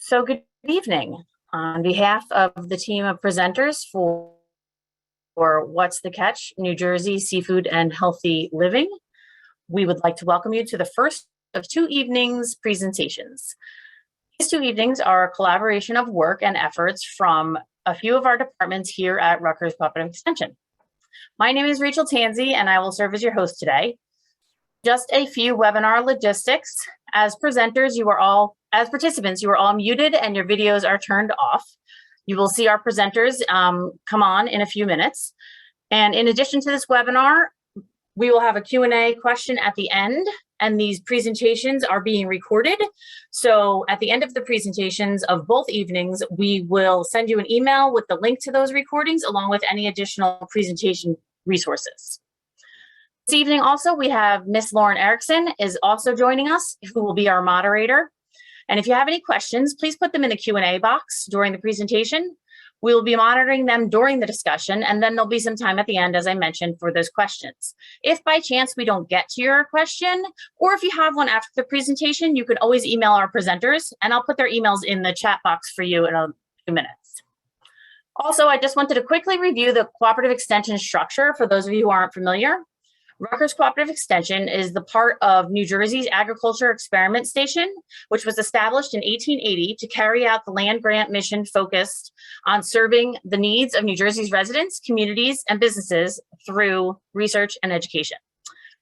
So good evening. On behalf of the team of presenters for What's the Catch? New Jersey Seafood and Healthy Living, we would like to welcome you to the first of two evenings presentations. These two evenings are a collaboration of work and efforts from a few of our departments here at Rutgers Cooperative Extension. My name is Rachel Tansey, and I will serve as your host today. Just a few webinar logistics. As presenters, as participants, you are all muted and your videos are turned off. You will see our presenters come on in a few minutes. And in addition to this webinar, we will have a Q&A question at the end, and these presentations are being recorded. So at the end of the presentations of both evenings, we will send you an email with the link to those recordings along with any additional presentation resources. This evening also, we have Miss Lauren Erickson is also joining us, who will be our moderator. And if you have any questions, please put them in the Q&A box during the presentation. We will be monitoring them during the discussion, and then there'll be some time at the end, as I mentioned, for those questions. If by chance we don't get to your question, or if you have one after the presentation, you can always email our presenters, and I'll put their emails in the chat box for you in a few minutes. Also, I just wanted to quickly review the cooperative extension structure for those of you who aren't familiar. Rutgers Cooperative Extension is the part of New Jersey's Agriculture Experiment Station, which was established in 1880 to carry out the land grant mission focused on serving the needs of New Jersey's residents, communities, and businesses through research and education.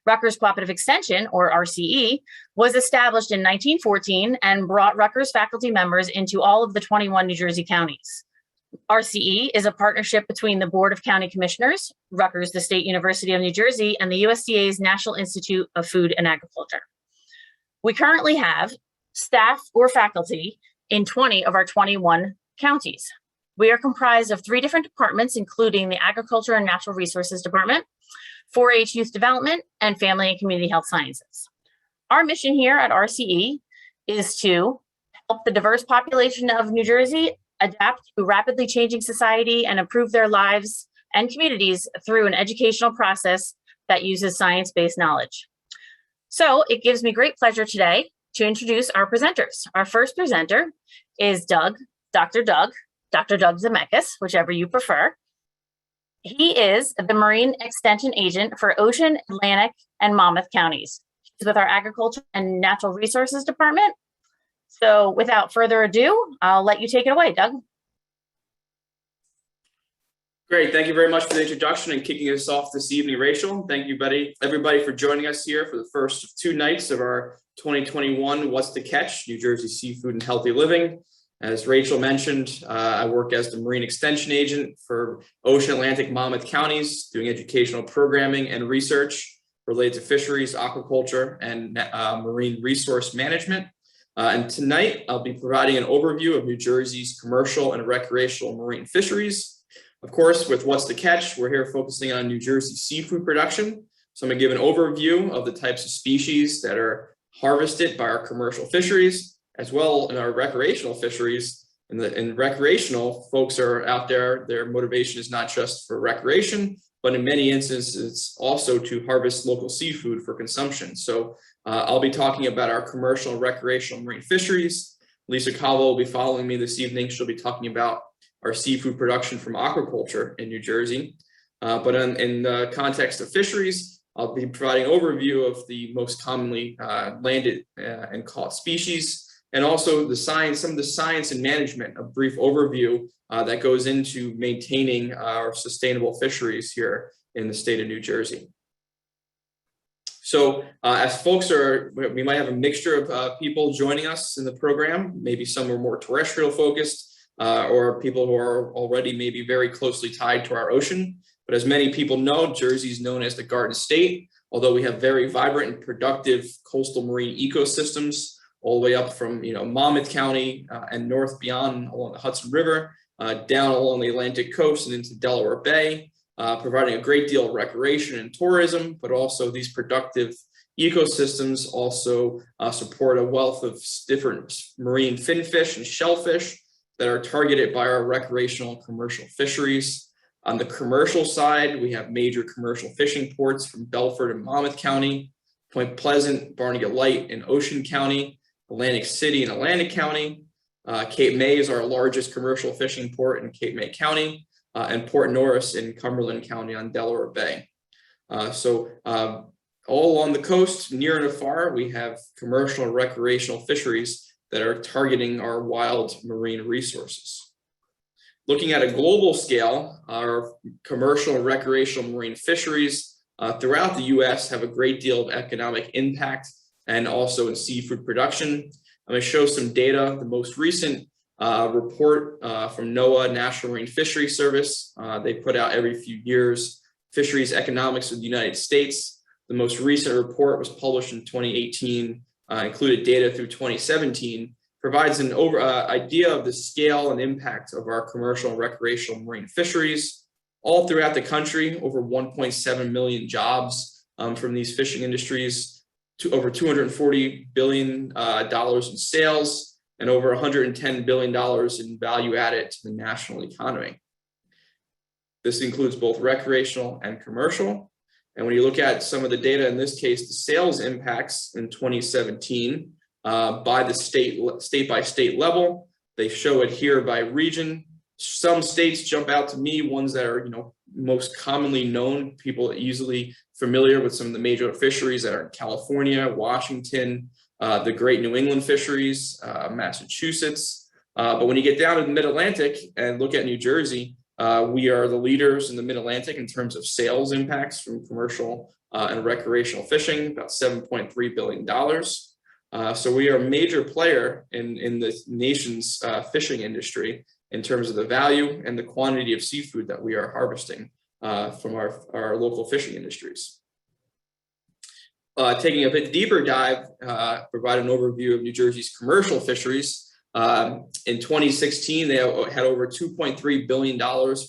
Rutgers Cooperative Extension, or RCE, was established in 1914 and brought Rutgers faculty members into all of the 21 New Jersey counties. RCE is a partnership between the Board of County Commissioners, Rutgers, the State University of New Jersey, and the USDA's National Institute of Food and Agriculture. We currently have staff or faculty in 20 of our 21 counties. We are comprised of 3 different departments, including the Agriculture and Natural Resources Department, 4-H Youth Development, and Family and Community Health Sciences. Our mission here at RCE is to help the diverse population of New Jersey adapt to a rapidly changing society and improve their lives and communities through an educational process that uses science-based knowledge. So it gives me great pleasure today to introduce our presenters. Our first presenter is Dr. Doug Zemeckis, whichever you prefer. He is the Marine Extension Agent for Ocean, Atlantic, and Monmouth counties. He's with our Agriculture and Natural Resources Department. So without further ado, I'll let you take it away, Doug. Great, thank you very much for the introduction and kicking us off this evening, Rachel. Thank you, everybody for joining us here for the first of 2 nights of our 2021 What's the Catch? New Jersey Seafood and Healthy Living. As Rachel mentioned, I work as the Marine Extension Agent for Ocean, Atlantic, Monmouth counties, doing educational programming and research related to fisheries, aquaculture, and marine resource management. And tonight, I'll be providing an overview of New Jersey's commercial and recreational marine fisheries. Of course, with What's the Catch, we're here focusing on New Jersey seafood production. So I'm going to give an overview of the types of species that are harvested by our commercial fisheries, as well in our recreational fisheries. And recreational folks are out there, their motivation is not just for recreation, but in many instances, it's also to harvest local seafood for consumption. So I'll be talking about our commercial and recreational marine fisheries. Lisa Caldwell will be following me this evening. She'll be talking about our seafood production from aquaculture in New Jersey. But in the context of fisheries, I'll be providing an overview of the most commonly landed and caught species, and also some of the science and management, a brief overview that goes into maintaining our sustainable fisheries here in the state of New Jersey. So as we might have a mixture of people joining us in the program. Maybe some are more terrestrial focused or people who are already maybe very closely tied to our ocean. But as many people know, Jersey is known as the Garden State, although we have very vibrant and productive coastal marine ecosystems all the way up from Monmouth County and north beyond along the Hudson River, down along the Atlantic coast and into Delaware Bay. Providing a great deal of recreation and tourism, but also these productive ecosystems also support a wealth of different marine finfish and shellfish that are targeted by our recreational and commercial fisheries. On the commercial side, we have major commercial fishing ports from Belford and Monmouth County, Point Pleasant, Barnegat Light in Ocean County, Atlantic City in Atlantic County, Cape May is our largest commercial fishing port in Cape May County, and Port Norris in Cumberland County on Delaware Bay. All along the coast, near and afar, we have commercial and recreational fisheries that are targeting our wild marine resources. Looking at a global scale, our commercial and recreational marine fisheries throughout the US have a great deal of economic impact, and also in seafood production. I'm going to show some data. The most recent report from NOAA, National Marine Fishery Service, they put out every few years, Fisheries Economics of the United States. The most recent report was published in 2018, included data through 2017, provides an idea of the scale and impact of our commercial and recreational marine fisheries all throughout the country. Over 1.7 million jobs from these fishing industries, to over $240 billion in sales, and over $110 billion in value added to the national economy. This includes both recreational and commercial. And when you look at some of the data, in this case, the sales impacts in 2017 by the state by state level, they show it here by region. Some states jump out to me, ones that are most commonly known, people easily familiar with some of the major fisheries that are in California, Washington, the Great New England fisheries, Massachusetts. But when you get down to the Mid-Atlantic and look at New Jersey, we are the leaders in the Mid-Atlantic in terms of sales impacts from commercial and recreational fishing, about $7.3 billion. So we are a major player in the nation's fishing industry in terms of the value and the quantity of seafood that we are harvesting from our local fishing industries. Taking a bit deeper dive, provide an overview of New Jersey's commercial fisheries. In 2016, they had over $2.3 billion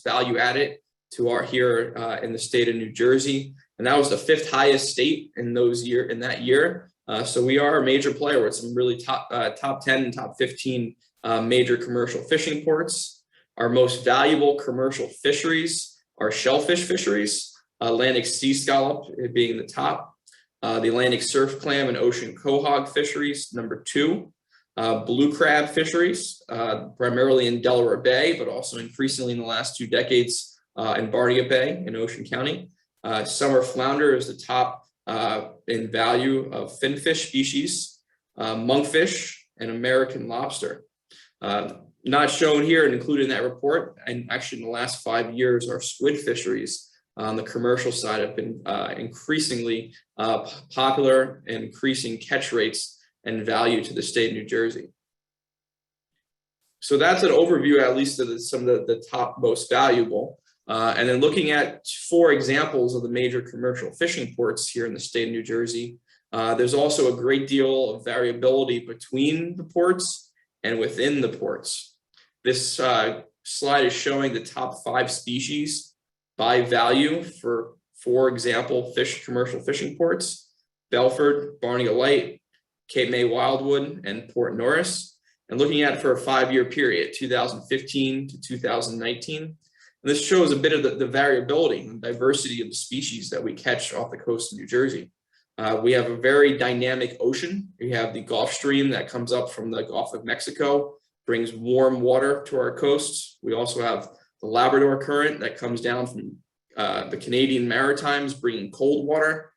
value added to our here in the state of New Jersey, and that was the 5th highest state in that year. So we are a major player with some really top 10 and top 15 major commercial fishing ports. Our most valuable commercial fisheries are shellfish fisheries, Atlantic sea scallop being the top, the Atlantic surf clam and ocean quahog fisheries, number 2. Blue crab fisheries, primarily in Delaware Bay, but also increasingly in the last 2 decades in Barnegat Bay in Ocean County. Summer flounder is the top in value of finfish species, monkfish, and American lobster. Not shown here and included in that report, and actually in the last 5 years, our squid fisheries on the commercial side have been increasingly popular and increasing catch rates and value to the state of New Jersey. So that's an overview, at least of some of the top most valuable. And then looking at 4 examples of the major commercial fishing ports here in the state of New Jersey, there's also a great deal of variability between the ports and within the ports. This slide is showing the top 5 species by value for example, commercial fishing ports: Belford, Barnegat Light, Cape May Wildwood, and Port Norris, and looking at it for a 5-year period, 2015 to 2019. And this shows a bit of the variability and diversity of the species that we catch off the coast of New Jersey. We have a very dynamic ocean. We have the Gulf Stream that comes up from the Gulf of Mexico, brings warm water to our coasts. We also have the Labrador Current that comes down from the Canadian Maritimes, bringing cold water.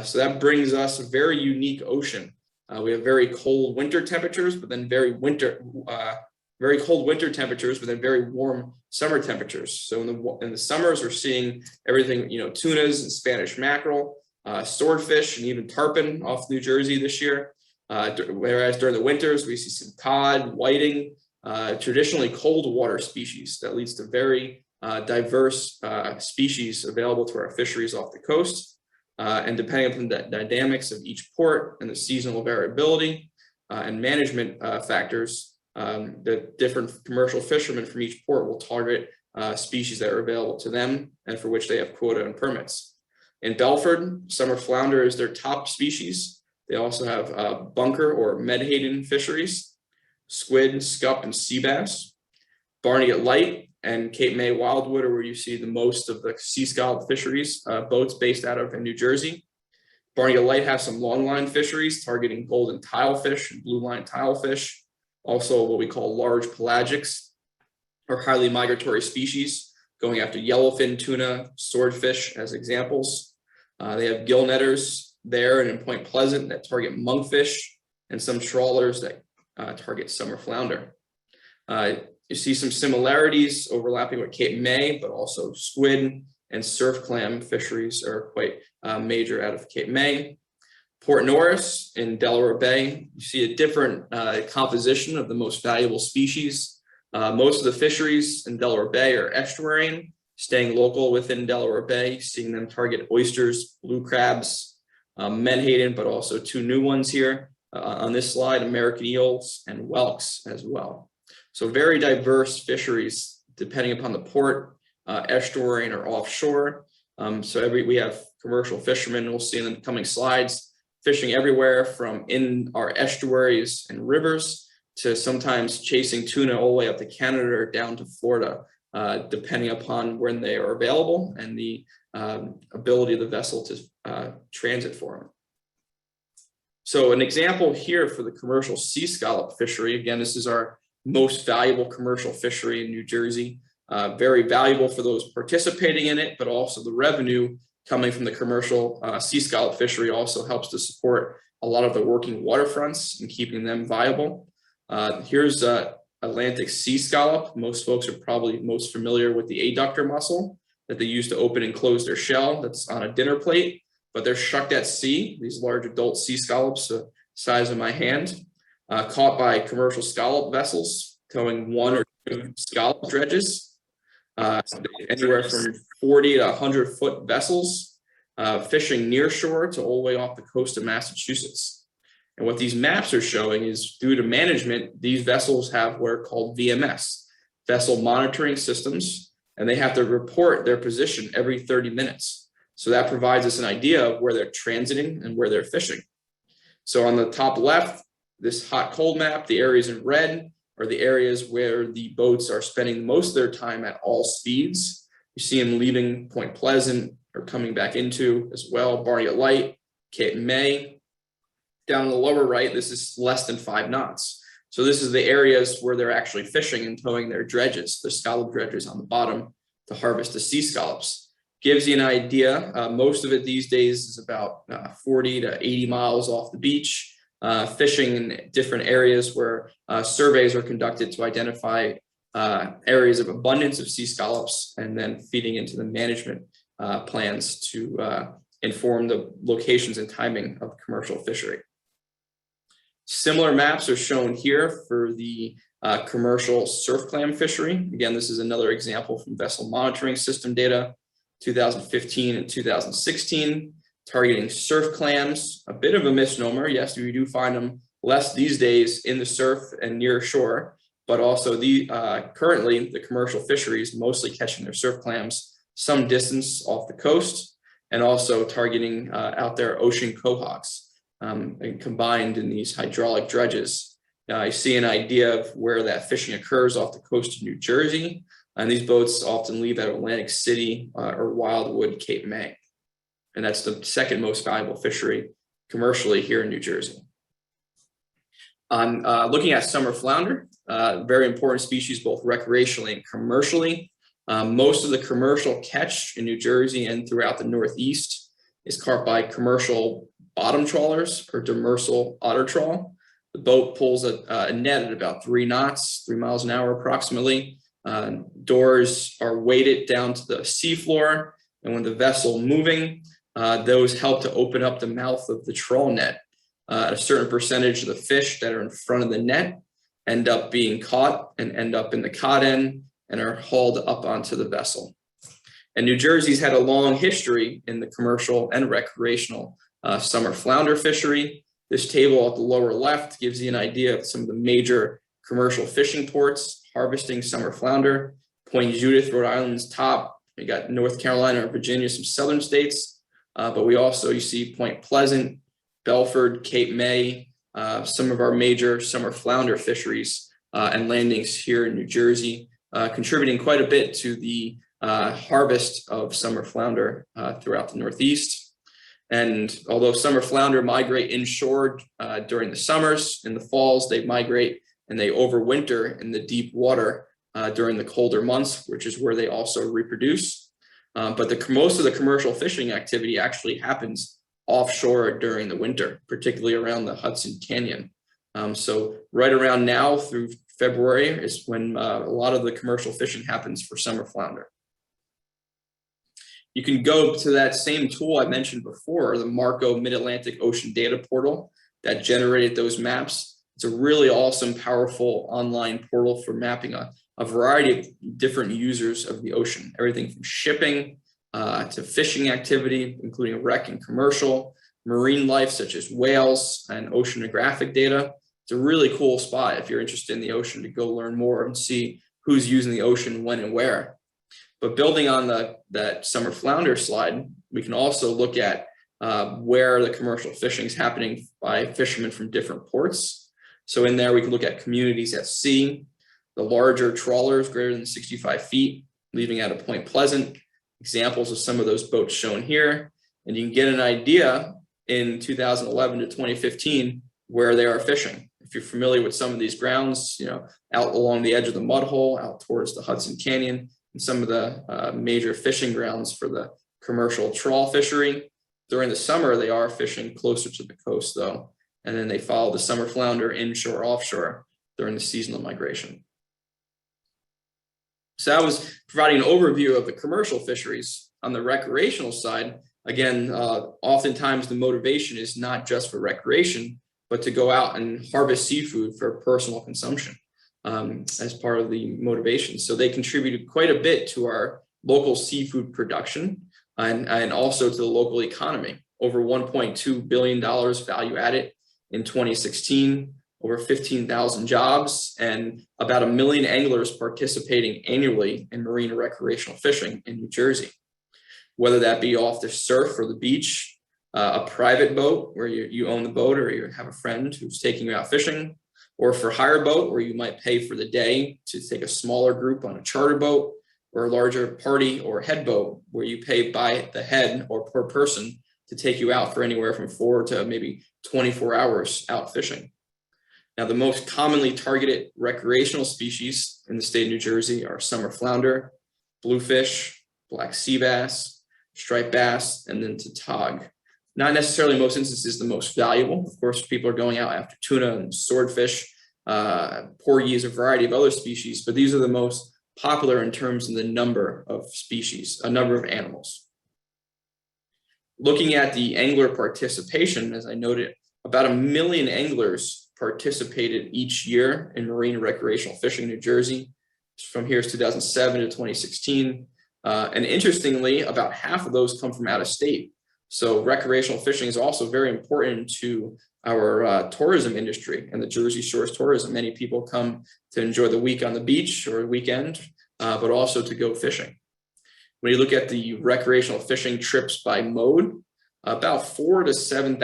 So that brings us a very unique ocean. We have very cold winter temperatures, but then very cold winter temperatures, but then very warm summer temperatures. So in the summers, we're seeing everything, tunas and Spanish mackerel, swordfish, and even tarpon off New Jersey this year. Whereas during the winters, we see some cod, whiting, traditionally cold water species that leads to very diverse species available to our fisheries off the coast. And depending upon the dynamics of each port and the seasonal variability and management factors, the different commercial fishermen from each port will target species that are available to them and for which they have quota and permits. In Belford, summer flounder is their top species. They also have bunker or Medhaven fisheries, squid, scup, and sea bass. Barnegat Light and Cape May Wildwood are where you see the most of the sea scallop fisheries, boats based out of in New Jersey. Barnegat Light has some longline fisheries targeting golden tilefish and blue line tilefish. Also, what we call large pelagics or highly migratory species, going after yellowfin tuna, swordfish as examples. They have gill netters there and in Point Pleasant that target monkfish, and some trawlers that target summer flounder. You see some similarities overlapping with Cape May, but also squid and surf clam fisheries are quite major out of Cape May. Port Norris in Delaware Bay, you see a different composition of the most valuable species. Most of the fisheries in Delaware Bay are estuarine, staying local within Delaware Bay, seeing them target oysters, blue crabs, menhaden, but also two new ones here on this slide, American eels and whelks as well. So very diverse fisheries depending upon the port, estuarine or offshore. So we have commercial fishermen, we'll see in the coming slides, fishing everywhere from in our estuaries and rivers to sometimes chasing tuna all the way up to Canada or down to Florida, depending upon when they are available and the ability of the vessel to transit for them. So an example here for the commercial sea scallop fishery, again, this is our most valuable commercial fishery in New Jersey, very valuable for those participating in it, but also the revenue coming from the commercial sea scallop fishery also helps to support a lot of the working waterfronts and keeping them viable. Here's Atlantic sea scallop. Most folks are probably most familiar with the adductor mussel that they use to open and close their shell that's on a dinner plate, but they're shucked at sea, these large adult sea scallops the size of my hand, caught by commercial scallop vessels towing 1 or 2 scallop dredges. Anywhere from 40 to 100-foot vessels, fishing near shore to all the way off the coast of Massachusetts. And what these maps are showing is due to management, these vessels have what are called VMS, vessel monitoring systems, and they have to report their position every 30 minutes. So that provides us an idea of where they're transiting and where they're fishing. So on the top left, this hot cold map, the areas in red are the areas where the boats are spending most of their time at all speeds. You see them leaving Point Pleasant or coming back into as well, Barnegat Light, Cape May. Down in the lower right, this is less than 5 knots. So this is the areas where they're actually fishing and towing their dredges, the scallop dredges on the bottom to harvest the sea scallops. Gives you an idea. Most of it these days is about 40 to 80 miles off the beach. Fishing in different areas where surveys are conducted to identify areas of abundance of sea scallops and then feeding into the management plans to inform the locations and timing of commercial fishery. Similar maps are shown here for the commercial surf clam fishery. Again, this is another example from vessel monitoring system data, 2015 and 2016. Targeting surf clams, a bit of a misnomer. Yes, we do find them less these days in the surf and near shore, but also currently the commercial fisheries mostly catching their surf clams some distance off the coast and also targeting out there ocean quahogs and combined in these hydraulic dredges. You see an idea of where that fishing occurs off the coast of New Jersey, and these boats often leave at Atlantic City or Wildwood, Cape May. And that's the second most valuable fishery commercially here in New Jersey. On looking at summer flounder, very important species both recreationally and commercially. Most of the commercial catch in New Jersey and throughout the Northeast is caught by commercial bottom trawlers or demersal otter trawl. The boat pulls a net at about 3 knots, 3 miles an hour approximately. Doors are weighted down to the seafloor, and when the vessel moving, those help to open up the mouth of the trawl net. A certain percentage of the fish that are in front of the net end up being caught and end up in the cod end and are hauled up onto the vessel. And New Jersey's had a long history in the commercial and recreational summer flounder fishery. This table at the lower left gives you an idea of some of the major commercial fishing ports harvesting summer flounder. Point Judith, Rhode Island's top. We got North Carolina and Virginia, some southern states. But we also, you see Point Pleasant, Belford, Cape May, some of our major summer flounder fisheries and landings here in New Jersey, contributing quite a bit to the harvest of summer flounder throughout the Northeast. And although summer flounder migrate inshore during the summers, in the falls, they migrate and they overwinter in the deep water during the colder months, which is where they also reproduce. But most of the commercial fishing activity actually happens offshore during the winter, particularly around the Hudson Canyon. So right around now through February is when a lot of the commercial fishing happens for summer flounder. You can go to that same tool I mentioned before, the Marco Mid-Atlantic Ocean Data Portal that generated those maps. It's a really awesome, powerful online portal for mapping a variety of different users of the ocean, everything from shipping to fishing activity, including rec and commercial, marine life such as whales and oceanographic data. It's a really cool spot if you're interested in the ocean to go learn more and see who's using the ocean, when and where. But building on that summer flounder slide, we can also look at where the commercial fishing is happening by fishermen from different ports. So in there, we can look at communities at sea, the larger trawlers greater than 65 feet, leaving out of Point Pleasant, examples of some of those boats shown here. And you can get an idea in 2011 to 2015 where they are fishing. If you're familiar with some of these grounds, out along the edge of the mud hole, out towards the Hudson Canyon, and some of the major fishing grounds for the commercial trawl fishery. During the summer, they are fishing closer to the coast though, and then they follow the summer flounder inshore, offshore during the seasonal migration. So that was providing an overview of the commercial fisheries. On the recreational side, again, oftentimes the motivation is not just for recreation, but to go out and harvest seafood for personal consumption as part of the motivation. So they contributed quite a bit to our local seafood production and also to the local economy. Over $1.2 billion value added in 2016, over 15,000 jobs, and about 1 million anglers participating annually in marine recreational fishing in New Jersey. Whether that be off the surf or the beach, a private boat where you own the boat or you have a friend who's taking you out fishing, or for hire boat where you might pay for the day to take a smaller group on a charter boat, or a larger party or head boat where you pay by the head or per person to take you out for anywhere from 4 to maybe 24 hours out fishing. Now, the most commonly targeted recreational species in the state of New Jersey are summer flounder, bluefish, black sea bass, striped bass, and then tautog. Not necessarily in most instances the most valuable. Of course, people are going out after tuna and swordfish, porgies, a variety of other species, but these are the most popular in terms of the number of species, a number of animals. Looking at the angler participation, as I noted, about 1 million anglers participated each year in marine recreational fishing in New Jersey. From here is 2007 to 2016. And interestingly, about half of those come from out of state. So recreational fishing is also very important to our tourism industry and the Jersey Shore's tourism. Many people come to enjoy the week on the beach or weekend, but also to go fishing. When you look at the recreational fishing trips by mode, about 4 to 7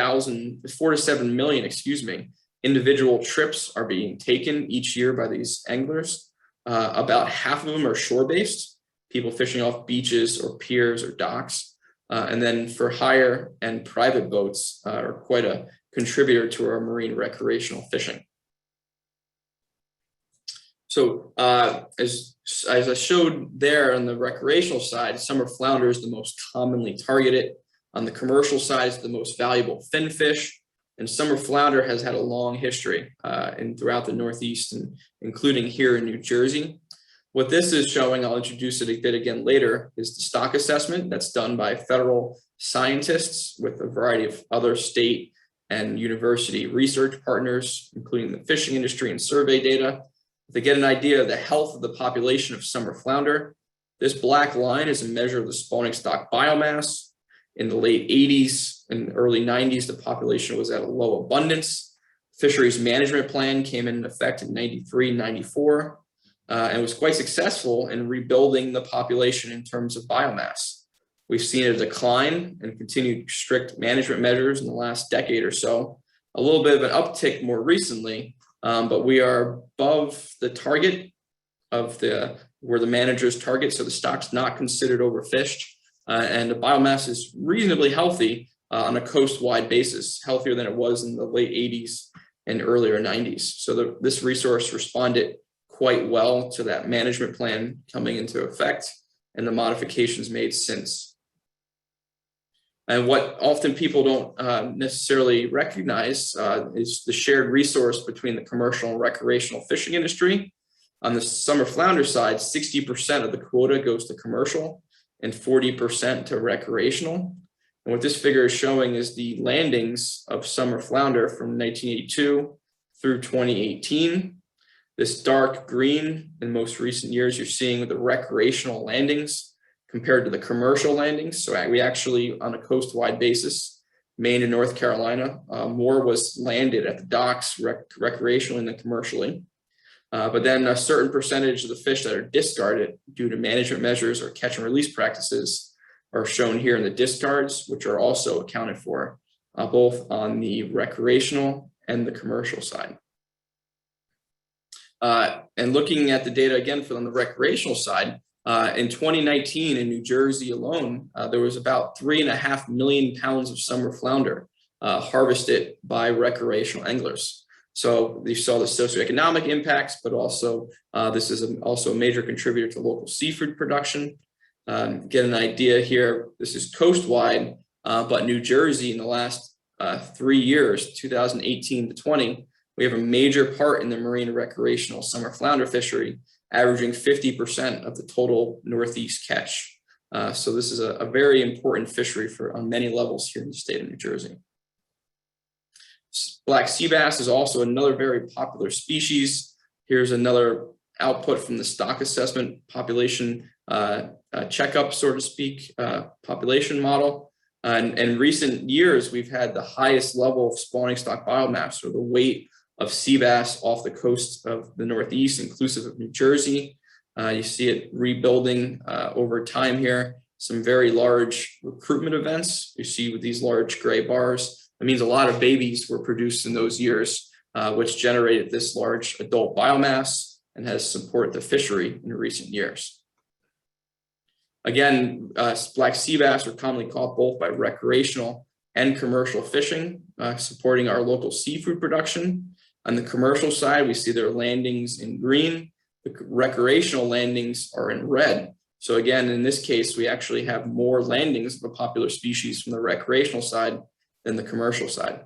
million, individual trips are being taken each year by these anglers. About half of them are shore-based, people fishing off beaches or piers or docks. And then for hire and private boats are quite a contributor to our marine recreational fishing. So as I showed there on the recreational side, summer flounder is the most commonly targeted. On the commercial side, it's the most valuable fin fish. And summer flounder has had a long history throughout the Northeast, and including here in New Jersey. What this is showing, I'll introduce it a bit again later, is the stock assessment that's done by federal scientists with a variety of other state and university research partners, including the fishing industry and survey data, to get an idea of the health of the population of summer flounder. This black line is a measure of the spawning stock biomass. In the late 80s and early 90s, the population was at a low abundance. Fisheries management plan came into effect in 93, 94. And was quite successful in rebuilding the population in terms of biomass. We've seen a decline and continued strict management measures in the last decade or so. A little bit of an uptick more recently, but we are above the target of where the managers target, so the stock's not considered overfished, and the biomass is reasonably healthy on a coast-wide basis, healthier than it was in the late 80s and earlier 90s. So this resource responded quite well to that management plan coming into effect and the modifications made since. And what often people don't necessarily recognize is the shared resource between the commercial and recreational fishing industry. On the summer flounder side, 60% of the quota goes to commercial and 40% to recreational. And what this figure is showing is the landings of summer flounder from 1982 through 2018. This dark green in most recent years, you're seeing with the recreational landings compared to the commercial landings. So we actually, on a coast-wide basis, Maine and North Carolina, more was landed at the docks recreationally than commercially. But then a certain percentage of the fish that are discarded due to management measures or catch and release practices are shown here in the discards, which are also accounted for both on the recreational and the commercial side. And looking at the data again from the recreational side, in 2019 in New Jersey alone, there was about 3.5 million pounds of summer flounder harvested by recreational anglers. So you saw the socioeconomic impacts, but also this is also a major contributor to local seafood production. Get an idea here, this is coast-wide, but New Jersey in the last 3 years, 2018 to 20, we have a major part in the marine recreational summer flounder fishery, averaging 50% of the total Northeast catch. So this is a very important fishery on many levels here in the state of New Jersey. Black sea bass is also another very popular species. Here's another output from the stock assessment population checkup, so to speak, population model. And in recent years, we've had the highest level of spawning stock biomass, or the weight of sea bass off the coast of the Northeast, inclusive of New Jersey. You see it rebuilding over time here. Some very large recruitment events you see with these large gray bars. It means a lot of babies were produced in those years, which generated this large adult biomass and has supported the fishery in recent years. Again, black sea bass are commonly caught both by recreational and commercial fishing, supporting our local seafood production. On the commercial side, we see their landings in green. The recreational landings are in red. So again, in this case, we actually have more landings of a popular species from the recreational side than the commercial side.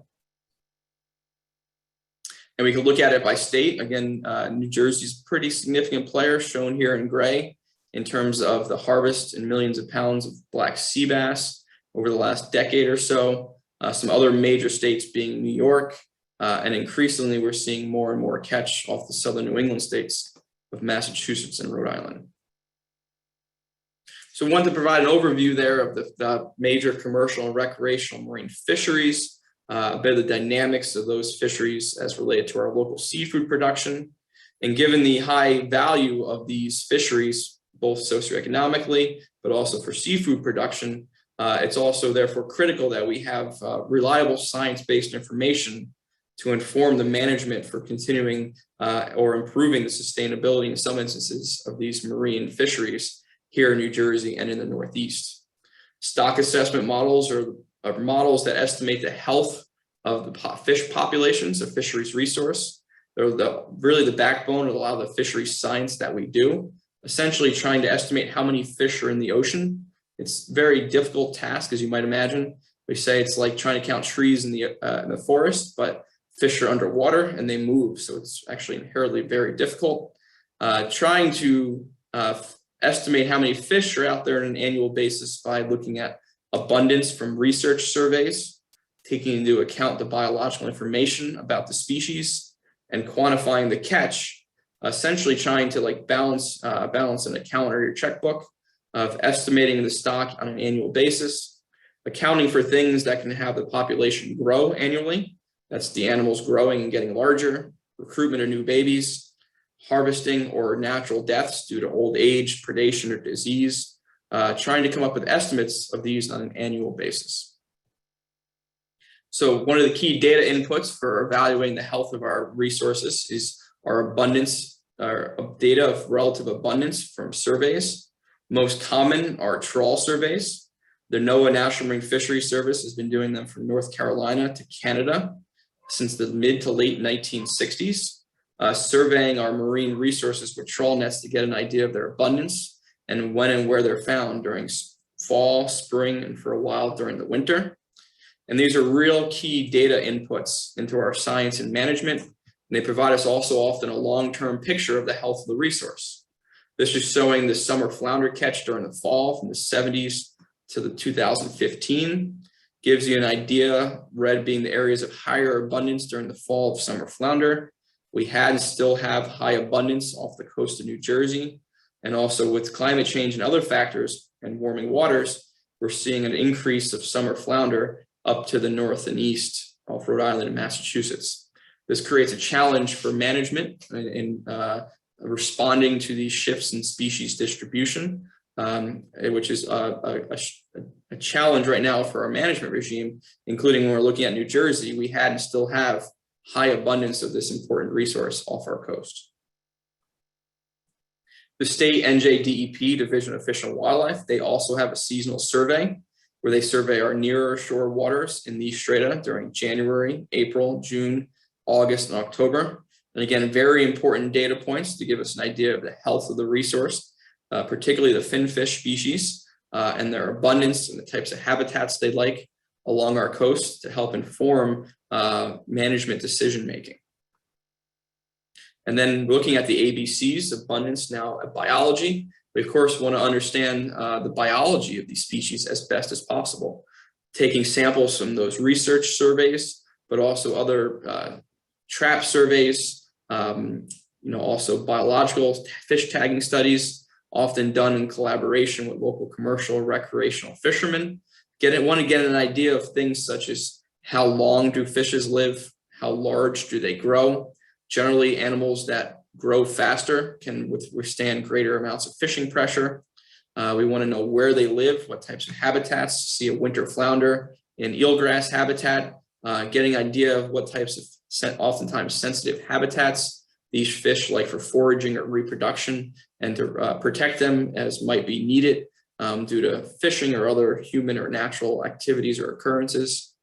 And we can look at it by state. Again, New Jersey's a pretty significant player, shown here in gray, in terms of the harvest in millions of pounds of black sea bass over the last decade or so. Some other major states being New York, and increasingly we're seeing more and more catch off the southern New England states of Massachusetts and Rhode Island. So I wanted to provide an overview there of the major commercial and recreational marine fisheries, a bit of the dynamics of those fisheries as related to our local seafood production. And given the high value of these fisheries, both socioeconomically, but also for seafood production, it's also therefore critical that we have reliable science-based information to inform the management for continuing or improving the sustainability in some instances of these marine fisheries here in New Jersey and in the Northeast. Stock assessment models are models that estimate the health of the fish populations, a fisheries resource. They're really the backbone of a lot of the fisheries science that we do, essentially trying to estimate how many fish are in the ocean. It's a very difficult task, as you might imagine. We say it's like trying to count trees in the forest, but fish are underwater and they move. So it's actually inherently very difficult. Trying to estimate how many fish are out there on an annual basis by looking at abundance from research surveys, taking into account the biological information about the species, and quantifying the catch, essentially trying to balance an account or your checkbook of estimating the stock on an annual basis, accounting for things that can have the population grow annually. That's the animals growing and getting larger, recruitment of new babies, harvesting or natural deaths due to old age, predation, or disease, trying to come up with estimates of these on an annual basis. So one of the key data inputs for evaluating the health of our resources is our abundance, data of relative abundance from surveys. Most common are trawl surveys. The NOAA National Marine Fisheries Service has been doing them from North Carolina to Canada. since the mid to late 1960s, surveying our marine resources with trawl nets to get an idea of their abundance and when and where they're found during fall, spring, and for a while during the winter. And these are real key data inputs into our science and management. And they provide us also often a long-term picture of the health of the resource. This is showing the summer flounder catch during the fall from the 70s to the 2015. Gives you an idea, red being the areas of higher abundance during the fall of summer flounder. We had and still have high abundance off the coast of New Jersey. And also with climate change and other factors and warming waters, we're seeing an increase of summer flounder up to the north and east off Rhode Island and Massachusetts. This creates a challenge for management in responding to these shifts in species distribution, which is a challenge right now for our management regime, including when we're looking at New Jersey. We had and still have high abundance of this important resource off our coast. The state NJDEP, Division of Fish and Wildlife, they also have a seasonal survey where they survey our nearer shore waters in these strata during January, April, June, August, and October. And again, very important data points to give us an idea of the health of the resource, particularly the finfish species and their abundance and the types of habitats they like along our coast to help inform management decision-making. And then looking at the ABCs, abundance now at biology, we of course want to understand the biology of these species as best as possible, taking samples from those research surveys, but also other trap surveys, also biological fish tagging studies, often done in collaboration with local commercial recreational fishermen. Want to get an idea of things such as how long do fishes live, how large do they grow. Generally, animals that grow faster can withstand greater amounts of fishing pressure. We want to know where they live, what types of habitats. See a winter flounder in eelgrass habitat, getting an idea of what types of oftentimes sensitive habitats these fish like for foraging or reproduction, and to protect them as might be needed due to fishing or other human or natural activities or occurrences.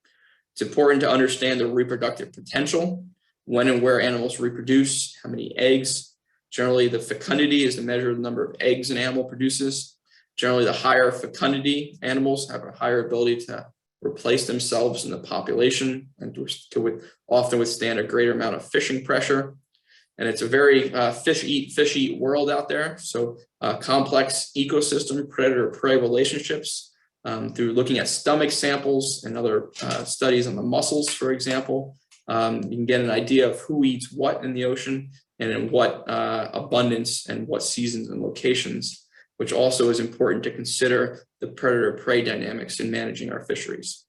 It's important to understand the reproductive potential, when and where animals reproduce, how many eggs. Generally, the fecundity is the measure of the number of eggs an animal produces. Generally, the higher fecundity animals have a higher ability to replace themselves in the population and to often withstand a greater amount of fishing pressure. And it's a very fish eat world out there. So complex ecosystem predator-prey relationships through looking at stomach samples and other studies on the mussels, for example. You can get an idea of who eats what in the ocean and in what abundance and what seasons and locations, which also is important to consider the predator-prey dynamics in managing our fisheries.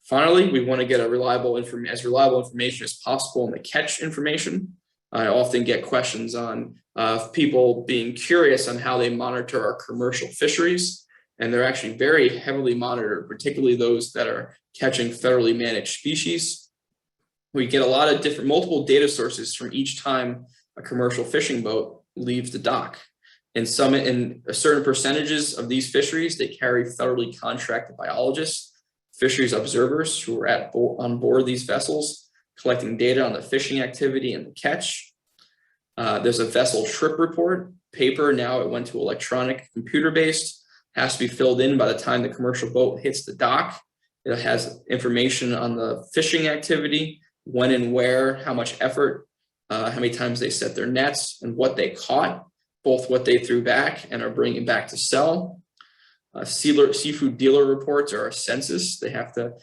Finally, we want to get as reliable information as possible in the catch information. I often get questions on people being curious on how they monitor our commercial fisheries, and they're actually very heavily monitored, particularly those that are catching federally managed species. We get a lot of multiple data sources from each time a commercial fishing boat leaves the dock. In certain percentages of these fisheries, they carry federally contracted biologists, fisheries observers who are on board these vessels, collecting data on the fishing activity and the catch. There's a vessel trip report, paper, now it went to electronic, computer-based, has to be filled in by the time the commercial boat hits the dock. It has information on the fishing activity, when and where, how much effort, how many times they set their nets, and what they caught, both what they threw back and are bringing back to sell. Seafood dealer reports are a census. They have to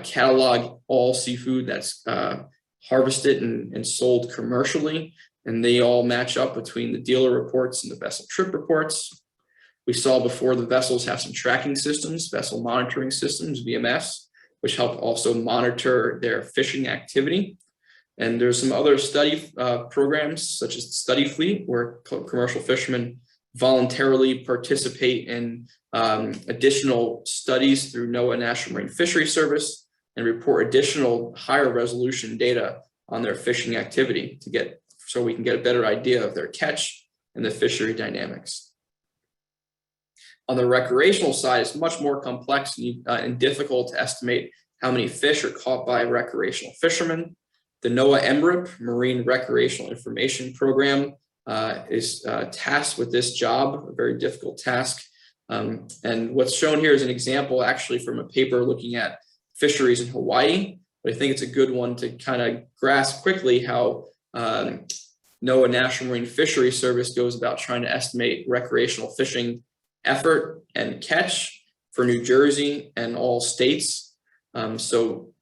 catalog all seafood that's harvested and sold commercially, and they all match up between the dealer reports and the vessel trip reports. We saw before the vessels have some tracking systems, vessel monitoring systems, VMS, which help also monitor their fishing activity. And there's some other study programs such as Study Fleet, where commercial fishermen voluntarily participate in additional studies through NOAA National Marine Fisheries Service and report additional higher resolution data on their fishing activity so we can get a better idea of their catch and the fishery dynamics. On the recreational side, it's much more complex and difficult to estimate how many fish are caught by recreational fishermen. The NOAA MRIP, Marine Recreational Information Program, is tasked with this job, a very difficult task. And what's shown here is an example actually from a paper looking at fisheries in Hawaii, but I think it's a good one to kind of grasp quickly how NOAA National Marine Fisheries Service goes about trying to estimate recreational fishing effort and catch for New Jersey and all states. So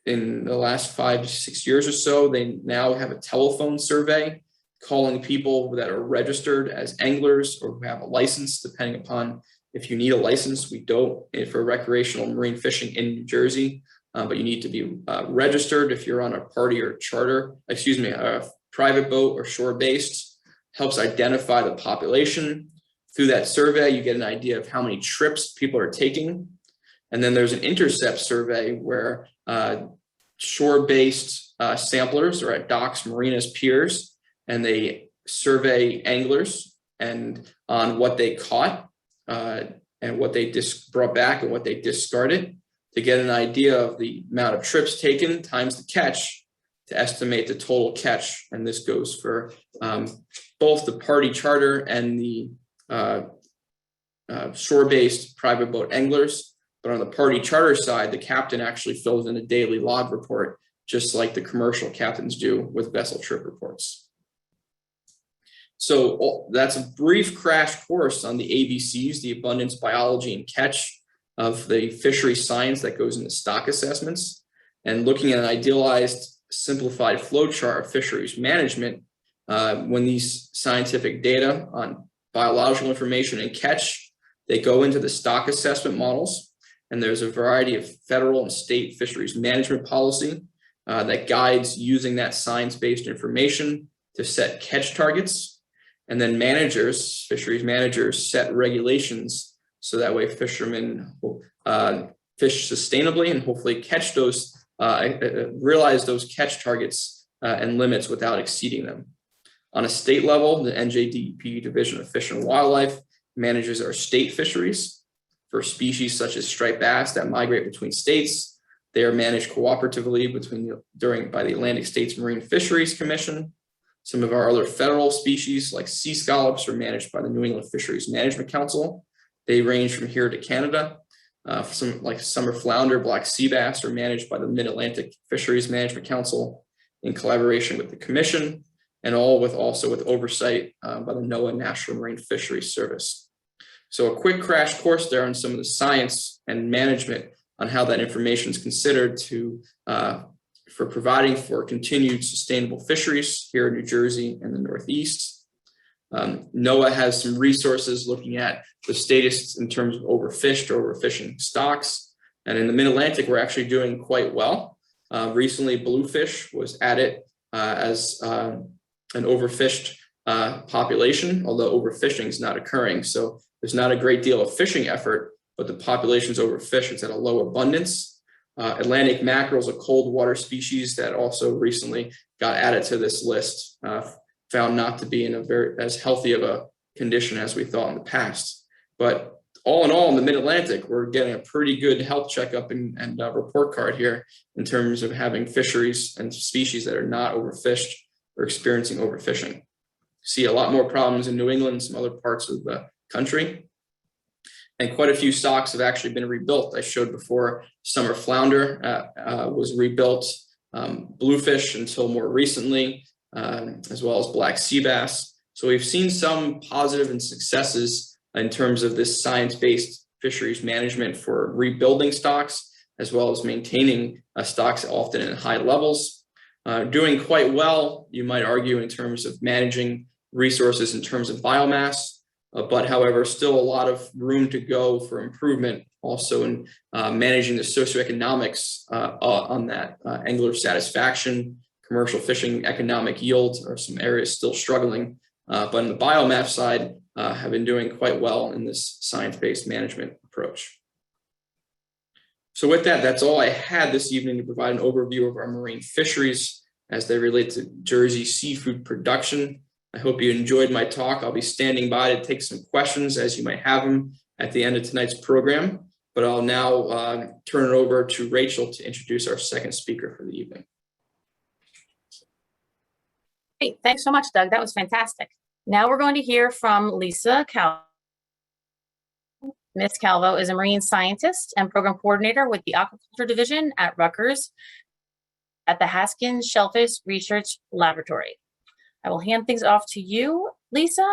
in the last 5 to 6 years or so, they now have a telephone survey calling people that are registered as anglers or who have a license, depending upon if you need a license. We don't for recreational marine fishing in New Jersey, but you need to be registered if you're on a party or charter, a private boat or shore-based. Helps identify the population. Through that survey, you get an idea of how many trips people are taking. And then there's an intercept survey where shore-based samplers are at docks, marinas, piers, and they survey anglers and on what they caught and what they brought back and what they discarded to get an idea of the amount of trips taken times the catch to estimate the total catch. And this goes for both the party charter and the shore-based private boat anglers. But on the party charter side, the captain actually fills in a daily log report, just like the commercial captains do with vessel trip reports. So that's a brief crash course on the ABCs, the abundance, biology, and catch of the fishery science that goes into stock assessments. And looking at an idealized, simplified flow chart of fisheries management, when these scientific data on biological information and catch, they go into the stock assessment models. And there's a variety of federal and state fisheries management policy that guides using that science-based information to set catch targets. And then managers, fisheries managers, set regulations so that way fishermen fish sustainably and hopefully catch those, realize those catch targets and limits without exceeding them. On a state level, the NJDEP Division of Fish and Wildlife manages our state fisheries. For species such as striped bass that migrate between states, they are managed cooperatively by the Atlantic States Marine Fisheries Commission. Some of our other federal species, like sea scallops, are managed by the New England Fisheries Management Council. They range from here to Canada. Some like summer flounder, black sea bass, are managed by the Mid-Atlantic Fisheries Management Council in collaboration with the Commission, and also with oversight by the NOAA National Marine Fisheries Service. So a quick crash course there on some of the science and management on how that information is considered for providing for continued sustainable fisheries here in New Jersey and the Northeast. NOAA has some resources looking at the status in terms of overfished or overfishing stocks. And in the Mid-Atlantic, we're actually doing quite well. Recently, bluefish was added as an overfished population, although overfishing is not occurring. So there's not a great deal of fishing effort, but the population's overfished. It's at a low abundance. Atlantic mackerel is a cold water species that also recently got added to this list, found not to be in as healthy of a condition as we thought in the past. But all in all, in the Mid-Atlantic, we're getting a pretty good health checkup and report card here in terms of having fisheries and species that are not overfished or experiencing overfishing. See a lot more problems in New England and some other parts of the country. And quite a few stocks have actually been rebuilt. I showed before summer flounder was rebuilt, bluefish until more recently, as well as black sea bass. So we've seen some positive and successes in terms of this science-based fisheries management for rebuilding stocks, as well as maintaining stocks often at high levels. Doing quite well, you might argue, in terms of managing resources in terms of biomass. But however, still a lot of room to go for improvement also in managing the socioeconomics on that. Angler satisfaction, commercial fishing, economic yield are some areas still struggling. But on the biomass side, have been doing quite well in this science-based management approach. So with that, that's all I had this evening to provide an overview of our marine fisheries as they relate to Jersey seafood production. I hope you enjoyed my talk. I'll be standing by to take some questions as you might have them at the end of tonight's program. but I'll now turn it over to Rachel to introduce our second speaker for the evening. Great. Thanks so much, Doug. That was fantastic. Now we're going to hear from Lisa Calvo. Ms. Calvo is a marine scientist and program coordinator with the Aquaculture Division at Rutgers at the Haskins Shellfish Research Laboratory. I will hand things off to you, Lisa.